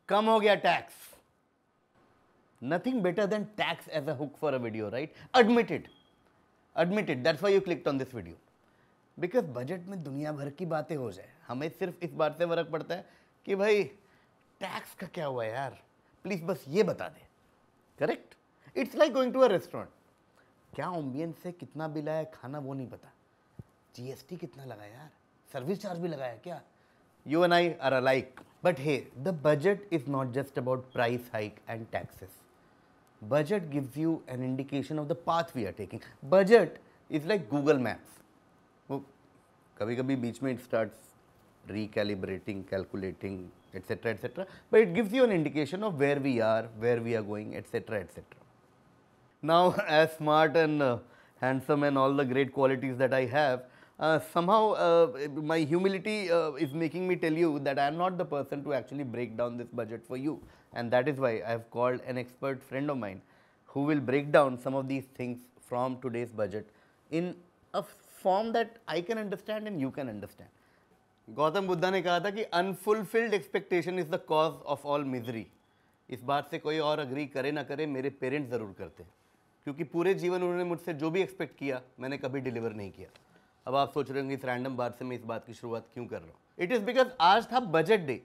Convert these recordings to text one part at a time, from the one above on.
कम हो गया tax. Nothing better than tax as a hook for a video, right? Admit it. Admit it. That's why you clicked on this video. Because budget में दुनिया भर की बातें हो जाए, हमें सिर्फ इस बात से फर्क पड़ता है कि भाई टैक्स का क्या हुआ यार, प्लीज बस ये बता दे. Correct. It's like going to a restaurant. क्या एम्बियंस से कितना बिल आया खाना वो नहीं पता, जीएसटी कितना लगा यार, सर्विस चार्ज भी लगाया क्या. You and I are alike. But hey, the budget is not just about price hike and taxes. Budget gives you an indication of the path we are taking. Budget is like Google Maps. वो कभी कभी बीच में it starts recalibrating, calculating, etc. But it gives you an indication of where we are going, etc. Now, as smart and handsome and all the great qualities that I have, somehow my humility is making me tell you that I am not the person to actually break down this budget for you, and that is why I have called an expert friend of mine who will break down some of these things from today's budget in a form that I can understand and you can understand. Gautam Buddha ने कहा था कि unfulfilled expectation is the cause of all misery. इस बात से कोई और agree करे ना करे, मेरे पेरेंट्स ज़रूर करते, क्योंकि पूरे जीवन उन्होंने मुझसे जो भी एक्सपेक्ट किया मैंने कभी डिलीवर नहीं किया. अब आप सोच रहे होंगे इस रैंडम बात से मैं इस बात की शुरुआत क्यों कर रहा हूँ. इट इज़ बिकॉज आज था बजट डे,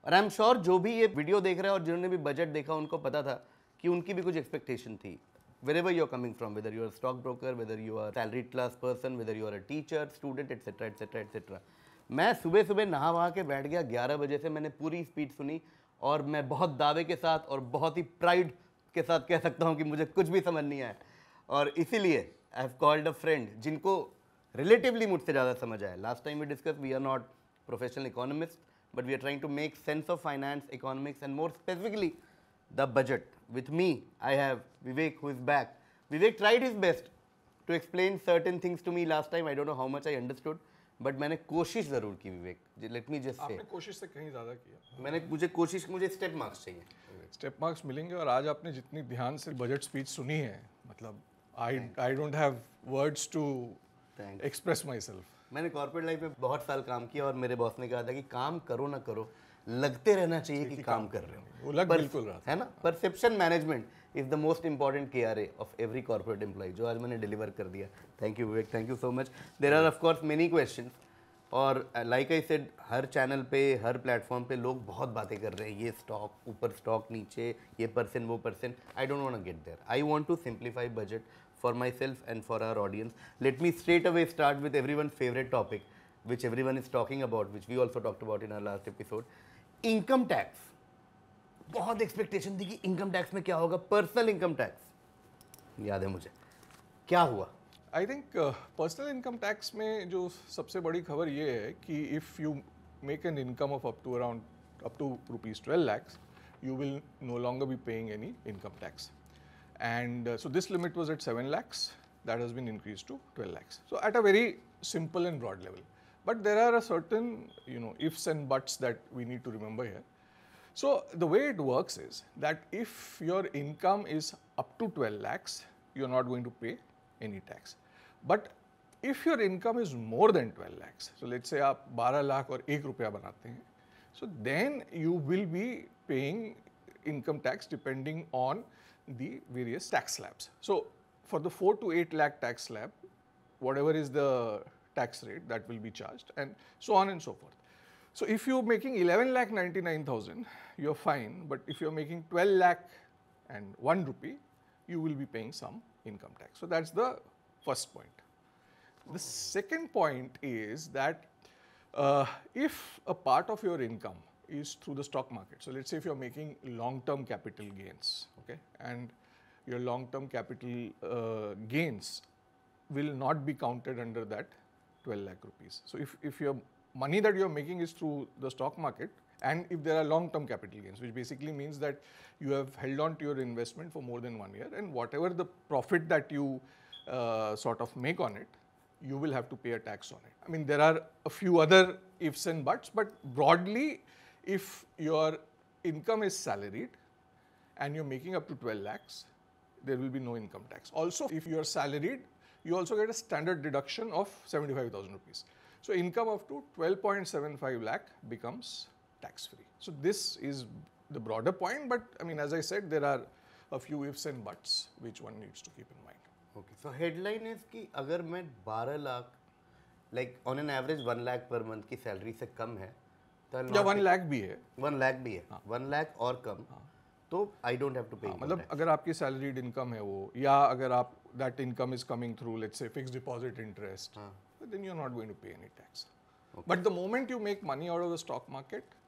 और आई एम श्योर जो भी ये वीडियो देख रहे हैं और जिन्होंने भी बजट देखा उनको पता था कि उनकी भी कुछ एक्सपेक्टेशन थी. wherever you are coming from, whether you are a stockbroker, whether you are a salaried class person, whether you are a teacher, student, etc. मैं सुबह सुबह नहा वहा के बैठ गया 11 बजे से. मैंने पूरी स्पीच सुनी और मैं बहुत दावे के साथ और बहुत ही प्राइड के साथ कह सकता हूँ कि मुझे कुछ भी समझ नहीं आया. और इसीलिए I have called a friend जिनको रिलेटिवली मुझसे ज़्यादा समझ आया. Last time we discuss, we are not professional economist, but we are trying to make sense of finance, economics, and more specifically the budget. With me, I have Vivek, who is back. Vivek tried his best to explain certain things to me last time. I don't know how much I understood, but मैंने कोशिश ज़रूर की. विवेक, let me just say. आपने कोशिश से कहीं ज़्यादा किया. मुझे स्टेप मार्क्स चाहिए. स्टेप मार्क्स मिलेंगे. और आज आपने जितनी ध्यान से बजट स्पीच सुनी है, मतलब I don't have words to express myself. मैंने कॉर्पोरेट लाइफ में बहुत साल काम किया और मेरे बॉस ने कहा था कि काम करो ना करो, लगते रहना चाहिए कि काम कर रहे हो. वो लग बिल्कुल रहा था, है ना. Perception management is the most important KRA of every corporate employee, जो आज मैंने डिलीवर कर दिया. Thank you Vivek, thank you so much. There are of course many questions, और लाइक आई सेड, हर चैनल पे, हर प्लेटफॉर्म पे लोग बहुत बातें कर रहे हैं. ये स्टॉक ऊपर, स्टॉक नीचे, ये परसेंट, वो percent. I don't want to get there. I want to simplify budget for myself and for our audience. Let me straight away start with everyone's favorite topic, which everyone is talking about, which we also talked about in our last episode. Income tax. बहुत expectation थी कि income tax में क्या होगा. Personal income tax याद है मुझे, क्या हुआ? I think personal income tax में जो सबसे बड़ी खबर ये है कि if you make an income of up to ₹12 lakhs, you will no longer be paying any income tax. And so this limit was at 7 lakhs, that has been increased to 12 lakhs. So at a very simple and broad level. But there are a certain, ifs and buts that we need to remember here. So the way it works is that if your income is up to 12 lakhs, you're not going to pay any tax. But if your income is more than 12 lakhs, so let's say आप 12 लाख और 1 रुपया बनाते हैं, so then you will be paying income tax depending on the various tax slabs. So for the 4 to 8 lakh tax slab, whatever is the tax rate, that will be charged, and so on and so forth. So if you're making 11,99,000, you're fine. But if you're making 12 lakh and 1 rupee, you will be paying some income tax. So that's the first point. The second point is that if a part of your income is through the stock market. So let's say if you're making long-term capital gains, okay, and your long-term capital gains will not be counted under that 12 lakh rupees. So if your money that you're making is through the stock market, and if there are long-term capital gains, which basically means that you have held on to your investment for more than 1 year, and whatever the profit that you sort of make on it, you will have to pay a tax on it. I mean, there are a few other ifs and buts, but broadly, if your income is salaried and you're making up to 12 lakhs, there will be no income tax. Also, if you are salaried, you also get a standard deduction of 75,000 rupees. So income up to 12.75 lakh becomes tax free. So this is the broader point, but I mean, as I said, there are a few ifs and buts which one needs to keep in mind. Okay, so headline is कि अगर मैं 12 lakh like on an average 1 lakh per month की salary से कम है तो या 1 लाख भी है, 1 लाख भी है 1 लाख और कम तो आई डोंट हैव टू पे मतलब अगर आपकी सैलरीड इनकम है वो, या अगर आप that income is coming through let's say fixed deposit interest, then you are not going to pay any tax. But the moment you make money out of the stock market,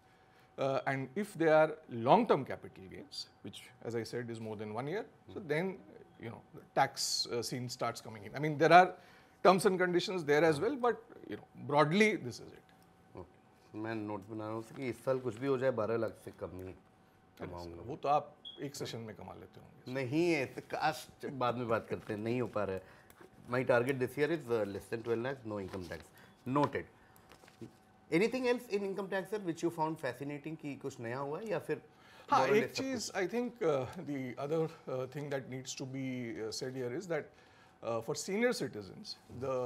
and if they are long-term capital gains, which, as I said, is more than 1 year, so then the tax scene starts coming in. I mean, there are terms and conditions there as well, but broadly, this is it. Okay. मैं note बना रहा हूँ कि इस साल कुछ भी हो जाए 12 लाख से कम नहीं कमाऊंगा. वो तो आप एक सेशन में कमा लेते होंगे. नहीं है, काश बाद में बात करते हैं, नहीं हो पा रहा है. My target this year is less than 12 lakh, no income tax. Noted. Anything else in income tax sir which you found fascinating कि कुछ नया हुआ या फिर? हाँ, एक चीज I think the other thing that needs to be said here is that for senior citizens, the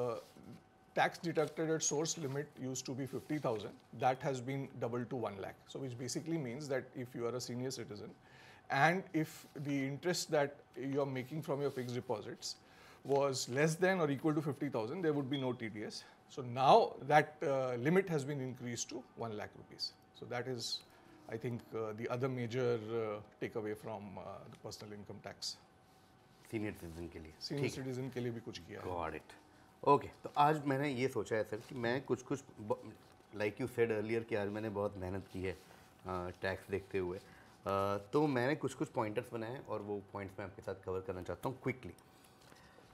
tax deducted at source limit used to be 50,000. That has been doubled to 1 lakh. So which basically means that if you are a senior citizen and if the interest that you are making from your fixed deposits was less than or equal to 50,000, there would be no TDS. So now that limit has been increased to 1 lakh rupees. So that is, I think, the other major takeaway from the personal income tax. Senior citizen के लिए. Senior citizen के लिए भी कुछ किया है. Got it. Okay, तो आज मैंने ये सोचा है सर कि मैं कुछ लाइक यू सेड अर्लियर कि आज मैंने बहुत मेहनत की है टैक्स देखते हुए, तो मैंने कुछ पॉइंटर्स बनाए और वो पॉइंट्स मैं आपके साथ कवर करना चाहता हूँ quickly.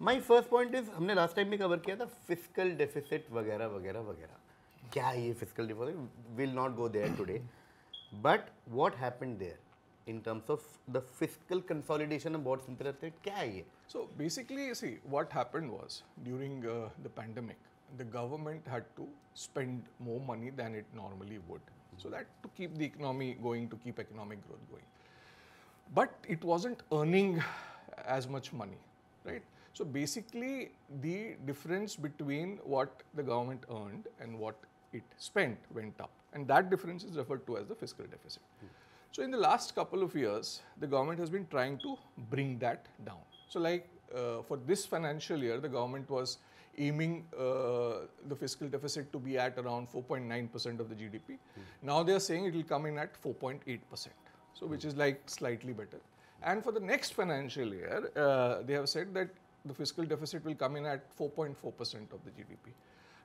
My first point is, हमने लास्ट टाइम भी कवर किया था फिस्कल डेफिसिट वगैरह वगैरह वगैरह. क्या है ये fiscal deficit? Will not go there today, but what happened there in terms of the fiscal consolidation and बहुत सिंपल रहते हैं, क्या है ये? So basically, see, what happened was during the pandemic, the government had to spend more money than it normally would, so that to keep the economy going, to keep economic growth going. But it wasn't earning as much money, right? So basically, the difference between what the government earned and what it spent went up, and that difference is referred to as the fiscal deficit. So in the last couple of years, the government has been trying to bring that down. So like for this financial year, the government was aiming the fiscal deficit to be at around 4.9% of the GDP. Now they are saying it will come in at 4.8%. So which is like slightly better. And for the next financial year, they have said that the fiscal deficit will come in at 4.4% of the GDP.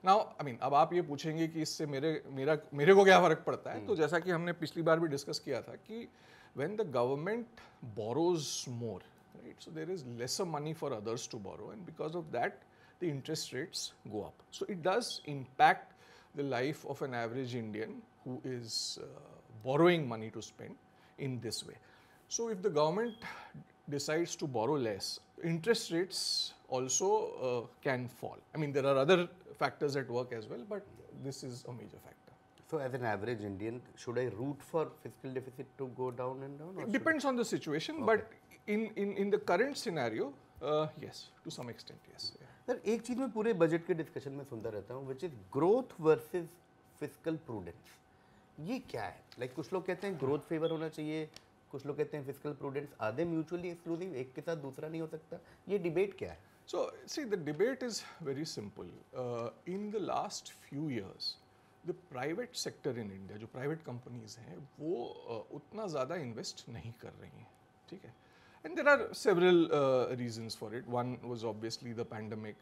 Now, I mean, अब आप ये पूछेंगे कि इससे मेरे को क्या फ़र्क पड़ता है? तो जैसा कि हमने पिछली बार भी डिस्कस किया था कि when the government borrows more, right? So there is lesser money for others to borrow, and because of that, the interest rates go up. So it does impact the life of an average Indian who is borrowing money to spend in this way. So if the government decides to borrow less, interest rates also can fall. I mean, there are other factors at work as well, but this is a major factor. So as an average Indian, should I root for fiscal deficit to go down and down? It depends on the situation, okay. But in the current scenario, yes, to some extent, yes. Sir एक चीज़ मैं पूरे budget के discussion में सुनता रहता हूँ, which is growth versus fiscal prudence. ये क्या है? Like कुछ लोग कहते हैं growth favor होना चाहिए, कुछ लोग कहते हैं fiscal prudence. आधे mutually exclusive, एक के साथ दूसरा नहीं हो सकता. ये debate क्या है? So, see, the debate is very simple. In the last few years, the private sector in India, जो private companies हैं, वो उतना ज़्यादा invest नहीं कर रही हैं, ठीक है? And there are several reasons for it. One was obviously the pandemic.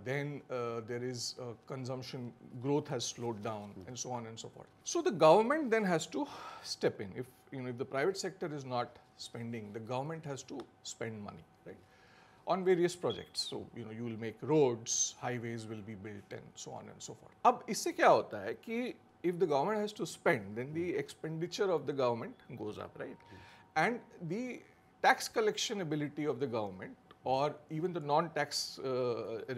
Then there is consumption growth has slowed down, and so on and so forth. So the government then has to step in. If the private sector is not spending, the government has to spend money, right? On various projects. So you will make roads, highways will be built, and so on and so forth. अब इससे क्या होता है कि if the government has to spend, then the expenditure of the government goes up, right? And the tax collection ability of the government or even the non-tax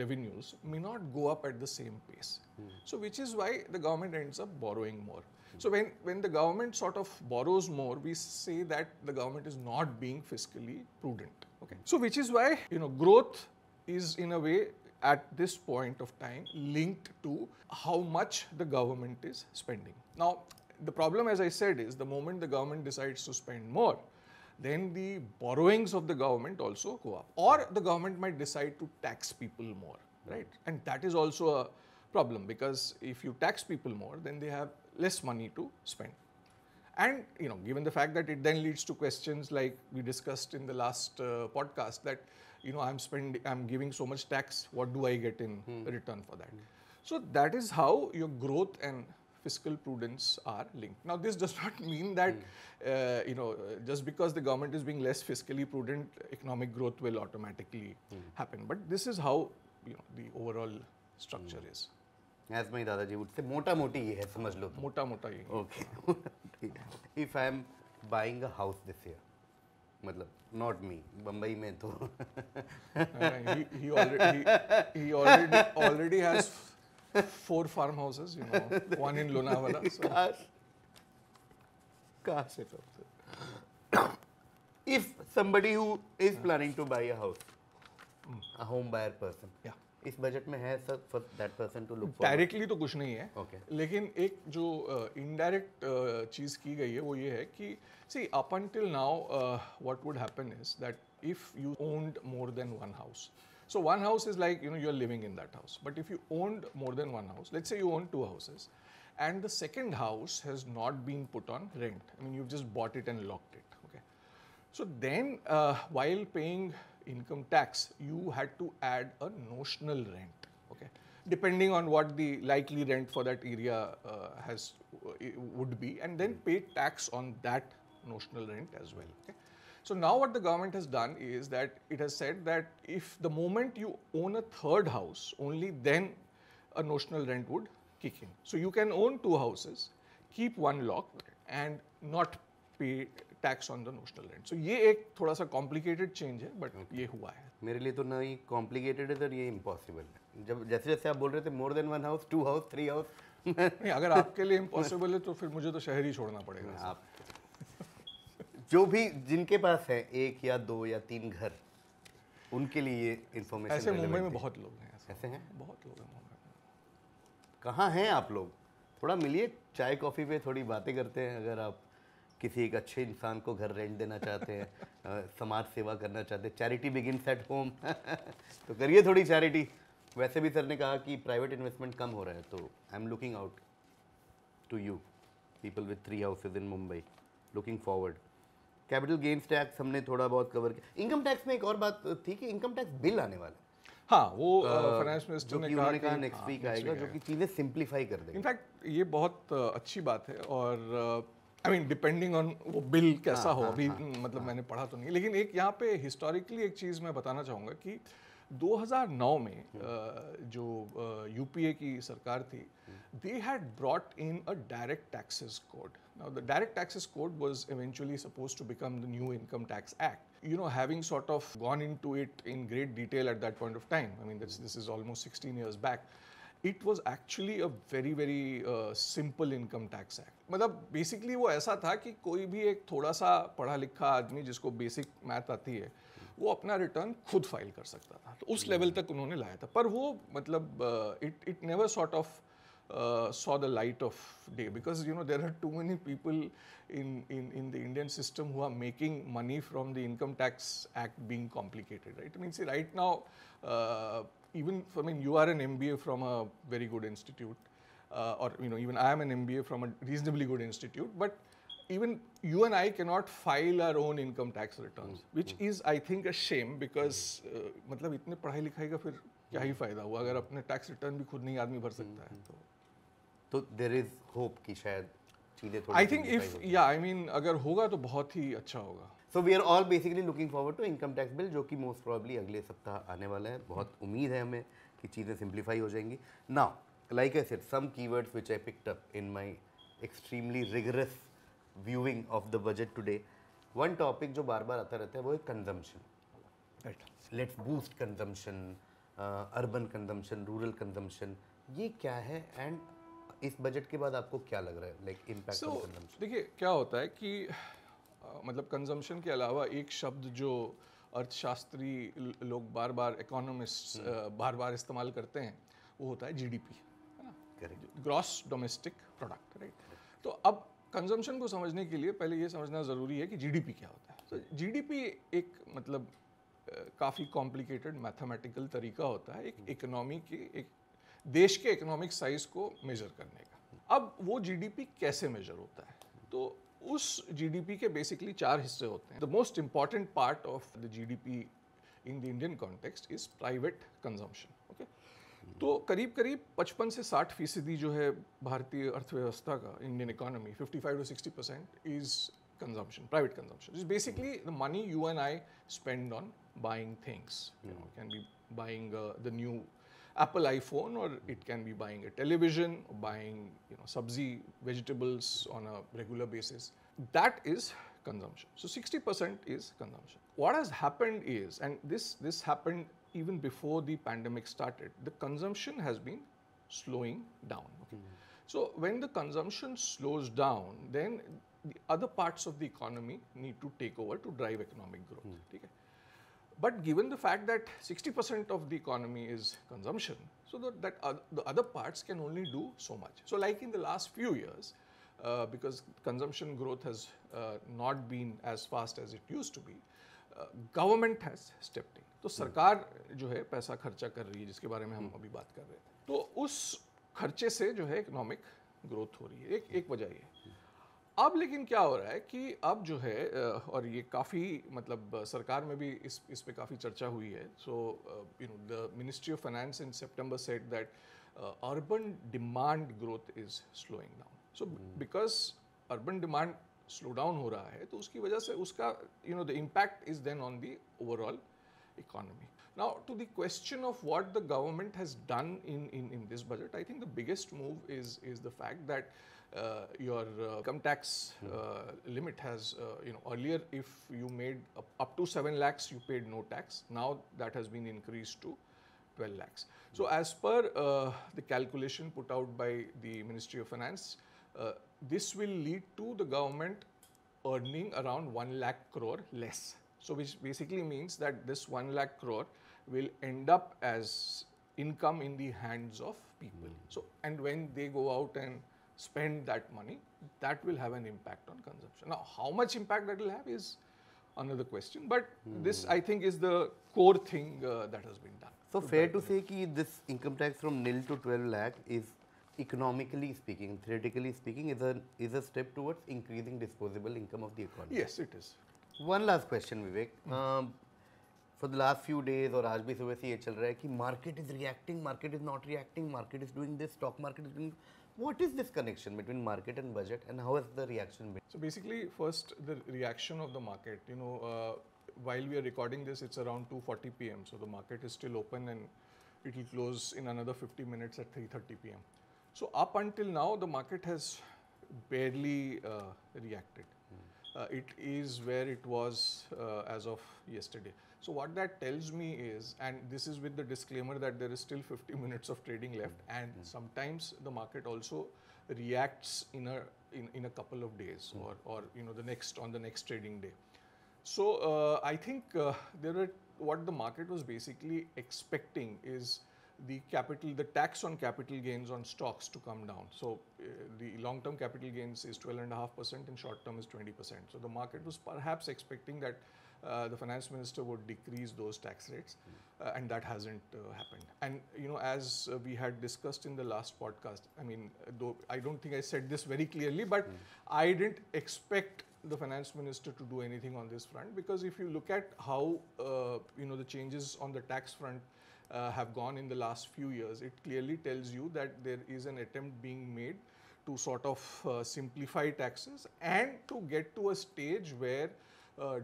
revenues may not go up at the same pace. So which is why the government ends up borrowing more. So when the government sort of borrows more, we say that the government is not being fiscally prudent. Okay. So which is why growth is in a way at this point of time linked to how much the government is spending. Now the problem, as I said, is the moment the government decides to spend more, then the borrowings of the government also go up, or the government might decide to tax people more, right? And that is also a problem, because if you tax people more, then they have less money to spend. And given the fact that it then leads to questions like we discussed in the last podcast, that I'm giving so much tax, what do I get in return for that? So that is how your growth and fiscal prudence are linked. Now, this does not mean that just because the government is being less fiscally prudent, economic growth will automatically happen. But this is how the overall structure is. As my दादाजी would say, मोटा मोटी ये है, समझ लो तुम. मोटा मोटा ये. Okay. If I am buying a house this year, मतलब not me, बम्बई में तो he already has 4 farmhouses, one in Lonavala. So. Kash it up. If somebody who is planning to buy a house, a home buyer person, yeah. इस budget में है sir for that person to look for? Directly तो कुछ नहीं है, okay. लेकिन एक जो इनडायरेक्ट चीज़ की गई है वो ये है कि see up until now what would happen is that if you owned more than one house, so one house is like you're living in that house, but if you owned more than one house, let's say you own 2 houses, and the second house has not been put on rent, I mean you've just bought it and locked it, okay, so then while paying income tax, you had to add a notional rent, okay, depending on what the likely rent for that area would be, and then pay tax on that notional rent as well, okay. So now what the government has done is that it has said that if the moment you own a third house, only then a notional rent would kick in. So you can own 2 houses, keep one locked and not pay tax on the notional rent. So ये एक थोड़ा सा complicated change है, but ये हुआ है. मेरे लिए तो नहीं complicated है सर, ये impossible है. जब जैसे आप बोल रहे थे more than 1 house, 2 house, 3 house. नहीं, अगर आपके लिए impossible है तो फिर मुझे तो शहर ही छोड़ना पड़ेगा. आप जो भी जिनके पास है 1 या 2 या 3 घर, उनके लिए ये information ऐसे मुंबई में बहुत लोग हैं. ऐसे हैं? बहुत लोग हैं मुंबई में. कहाँ हैं आप लोग? थोड़ा मिलिए, चाय कॉफ़ी पे थोड़ी बातें करते हैं. अगर आप किसी एक अच्छे इंसान को घर रेंट देना चाहते हैं, समाज सेवा करना चाहते हैं, चैरिटी बिगिन्स एट होम, तो करिए थोड़ी चैरिटी. वैसे भी सर ने कहा कि प्राइवेट इन्वेस्टमेंट कम हो रहा है, तो I am looking out to you people with 3 houses in Mumbai, looking forward. Capital gains tax हमने थोड़ा बहुत कवर किया. इनकम टैक्स में एक और बात थी कि इनकम टैक्स बिल आने वाला है. हाँ, वो फाइनेंस मिनिस्टर ने कहा नेक्स्ट वीक आएगा, जो कि चीज़ें सिंप्लीफाई कर देगा. इनफैक्ट ये बहुत अच्छी बात है, और आई मीन डिपेंडिंग ऑन वो बिल कैसा हो, अभी मतलब मैंने पढ़ा तो नहीं, लेकिन एक यहाँ पे हिस्टोरिकली एक चीज़ मैं बताना चाहूँगा कि 2009 में जो यूपीए की सरकार थी, they had brought in a direct taxes code. Now the direct taxes code was eventually supposed to become the new income tax act. Having sort of gone into it in great detail at that point of time, I mean this is almost 16 years back, it was actually a very very simple income tax act. मतलब basically वो ऐसा था कि कोई भी एक थोड़ा सा पढ़ा लिखा आदमी जिसको बेसिक मैथ आती है, वो अपना रिटर्न खुद फाइल कर सकता था. तो उस लेवल तक उन्होंने लाया था, पर वो मतलब it never sort of saw the light of day, because there are too many people in the Indian system who are making money from the income tax act being complicated, right? I mean, see, right now you are an MBA from a very good institute, or even I am an MBA from a reasonably good institute, but even you and I cannot file our own income tax returns, which is I think a shame, because मतलब इतने पढ़ाई लिखाई का फिर क्या ही फायदा हुआ अगर अपने टैक्स रिटर्न भी खुद नहीं आदमी भर सकता है. तो देयर इज होप कि शायद चीजें थोड़ी, I think if I mean अगर होगा तो बहुत ही अच्छा होगा. So we are all basically looking forward to income tax bill, जो कि मोस्ट प्रोबेबली अगले सप्ताह आने वाला है. बहुत उम्मीद है हमें कि चीज़ें सिंप्लीफाई हो जाएंगी. Now like I said, some keywords which I picked up in my extremely rigorous viewing of the budget today. One topic जो बार बार आता रहता है वो है consumption. Right, let's boost consumption, urban consumption, rural consumption, ये क्या है? एंड इस बजट के बाद आपको क्या लग रहा है, लाइक इम्पैक्ट ऑन कंजम्पशन? देखिए क्या होता है कि मतलब कंजम्पशन के अलावा एक शब्द जो अर्थशास्त्री लोग बार बार, इकोनॉमिस्ट्स बार बार इस्तेमाल करते हैं, वो होता है जीडीपी, है ना, ग्रॉस डोमेस्टिक प्रोडक्ट, राइट. तो अब कंजम्पशन को समझने के लिए पहले ये समझना ज़रूरी है कि जीडीपी क्या होता है। तो जीडीपी एक मतलब काफ़ी कॉम्प्लिकेटेड मैथमेटिकल तरीका होता है एक इकोनॉमी के, एक देश के इकोनॉमिक साइज को मेजर करने का। अब वो जीडीपी कैसे मेजर होता है, तो उस जीडीपी के बेसिकली 4 हिस्से होते हैं। The most important part of the GDP in the Indian context is private consumption. Okay, तो करीब करीब 55 से 60% जो है भारतीय अर्थव्यवस्था का, Indian economy 55 to 60% is consumption, private consumption. It's basically the money you and I spend on buying things. You know, it can be buying the new Apple iPhone, or it can be buying a television, or buying sabzi, vegetables on a regular basis. That is consumption. So 60% is consumption. What has happened is, and this happened even before the pandemic started, the consumption has been slowing down. Okay? So when the consumption slows down, then the other parts of the economy need to take over to drive economic growth. Okay? But given the fact that 60% of the economy is consumption, so that the other parts can only do so much. So like in the last few years, because consumption growth has not been as fast as it used to be, government has stepped in. तो सरकार जो है पैसा खर्चा कर रही है, जिसके बारे में हम अभी बात कर रहे थे, तो उस खर्चे से जो है इकोनॉमिक ग्रोथ हो रही है। एक वजह ये। अब लेकिन क्या हो रहा है कि अब जो है, और ये काफ़ी मतलब सरकार में भी इस पे काफ़ी चर्चा हुई है। So the ministry of finance in September said that urban demand growth is slowing down. So because urban demand slow down हो रहा है, तो उसकी वजह से उसका the impact is then on the overall economy. Now, to the question of what the government has done in this budget, I think the biggest move is the fact that your income tax limit has, earlier if you made up to 7 lakhs, you paid no tax. Now that has been increased to 12 lakhs. So as per the calculation put out by the Ministry of Finance, this will lead to the government earning around 1 lakh crore less. So which basically means that this 1 lakh crore will end up as income in the hands of people. So, and when they go out and spend that money, that will have an impact on consumption. Now, how much impact that will have is another question, but this I think is the core thing that has been done. So fair to say that this income tax from nil to 12 lakh is, economically speaking, theoretically speaking, is a step towards increasing disposable income of the economy. Yes, it is. One last question, Vivek. For the last few days और आज भी सुबह से ये चल रहा है कि market is reacting, market is not reacting, market is doing this, stock market is doing. What is this connection between market and budget, and how has the reaction been? So basically, first the reaction of the market. While we are recording this, it's around 2:40 p.m. So the market is still open and it will close in another 50 minutes at 3:30 p.m. So up until now, the market has barely reacted. It is where it was as of yesterday. So what that tells me is, and this is with the disclaimer that there is still 50 minutes of trading left, and sometimes the market also reacts in a couple of days, or on the next trading day. So I think what the market was basically expecting is the tax on capital gains on stocks to come down. So the long-term capital gains is 12.5% and short-term is 20%. So the market was perhaps expecting that the finance minister would decrease those tax rates, and that hasn't happened. And as we had discussed in the last podcast, I mean, though I don't think I said this very clearly, but I didn't expect the finance minister to do anything on this front, because if you look at how the changes on the tax front have gone in the last few years, it clearly tells you that there is an attempt being made to sort of simplify taxes and to get to a stage where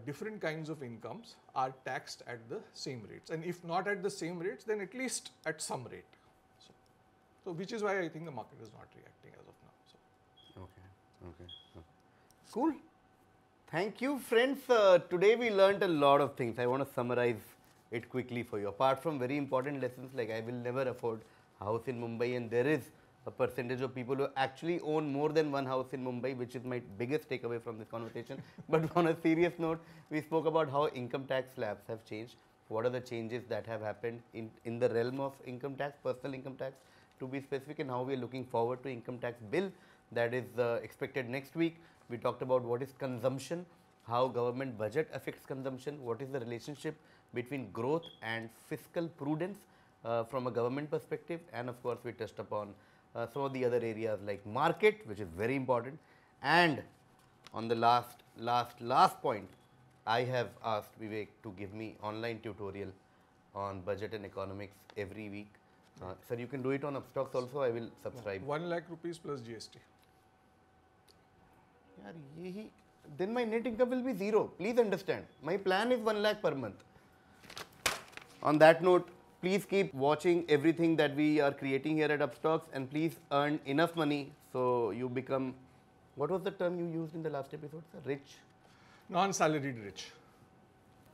different kinds of incomes are taxed at the same rates, and if not at the same rates, then at least at some rate. So which is why I think the market is not reacting as of now. So. Okay. Cool. Thank you, friends. Today we learned a lot of things. I want to summarize it quickly for you. Apart from very important lessons like I will never afford house in Mumbai, and there is a percentage of people who actually own more than one house in Mumbai, which is my biggest takeaway from this conversation. But on a serious note, we spoke about how income tax slabs have changed, what are the changes that have happened in the realm of income tax, personal income tax to be specific, and how we are looking forward to income tax bill that is expected next week. We talked about what is consumption, how government budget affects consumption, what is the relationship between growth and fiscal prudence from a government perspective, and of course we touched upon some of the other areas like market, which is very important. And on the last point, I have asked Vivek to give me online tutorial on budget and economics every week. Sir, you can do it on Upstocks also. I will subscribe. 1 lakh rupees plus GST. यार यही then my net income will be zero. Please understand. My plan is 1 lakh per month. On that note, please keep watching everything that we are creating here at Upstocks, and please earn enough money so you become, what was the term you used in the last episode, sir? Rich? Non-salaried rich.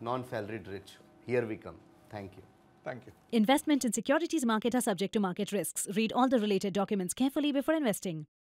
Non-salaried rich. Here we come. Thank you. Thank you. Investment in securities market are subject to market risks. Read all the related documents carefully before investing.